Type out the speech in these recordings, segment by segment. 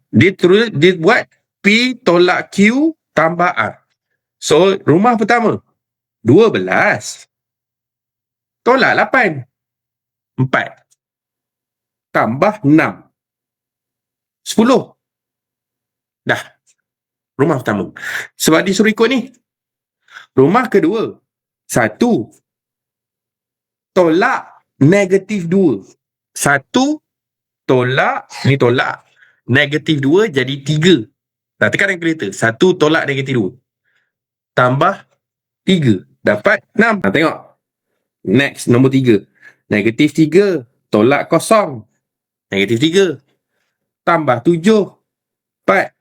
Dia buat P tolak Q tambah R. So, rumah pertama 12 tolak 8, 4 tambah 6, 10. Dah, rumah pertama. Sebab disuruh ikut ni. Rumah kedua 1 tolak negatif 2. 1 tolak, ni tolak, negatif 2 jadi 3. Dah, tekan kalkulator. 1 tolak negatif 2 tambah 3 dapat 6. Tengok. Next, nombor 3. Negatif 3 tolak kosong, negatif 3 tambah 7, 4.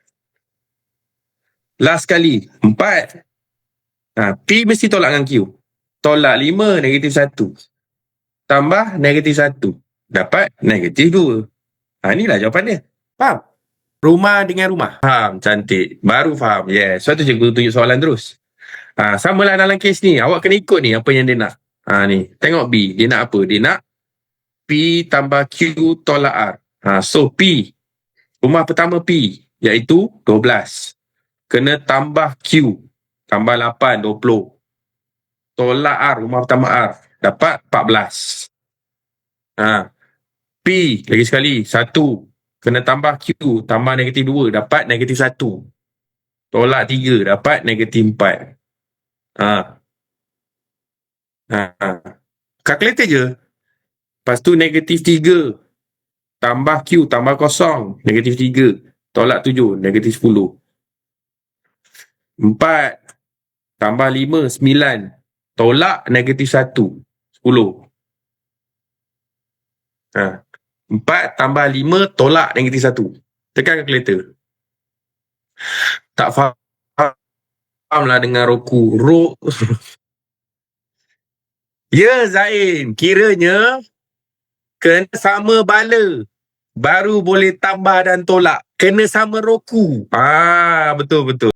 Last kali 4. P mesti tolak dengan Q. Tolak 5, negatif 1 tambah negatif 1 dapat negatif 2. Inilah jawapan dia. Faham? Rumah dengan rumah. Faham? Cantik. Baru faham. Yes. Sebab tu cikgu tunjuk soalan terus. Samalah dalam kes ni. Awak kena ikut ni apa yang dia nak. Ni. Tengok B. Dia nak apa? Dia nak P tambah Q tolak R. So P. Rumah pertama P. Iaitu 12. Kena tambah Q. Tambah 8, 20. Tolak R. Rumah pertama R. Dapat 14. P. Lagi sekali. 1. Kena tambah Q. Tambah negatif 2. Dapat negatif 1. Tolak 3. Dapat negatif 4. Kalkulator je. Lepas tu negatif 3. Tambah Q. Tambah kosong. Negatif 3. Tolak 7. Negatif 10. 4. Tambah 5. 9. Tolak negatif 1. 10. 4 tambah 5 tolak negatif 1. Tekan kalkulator. Tak faham lah dengan roku. Ya, Zain. Kiranya kena sama bala baru boleh tambah dan tolak. Kena sama roku. Betul-betul.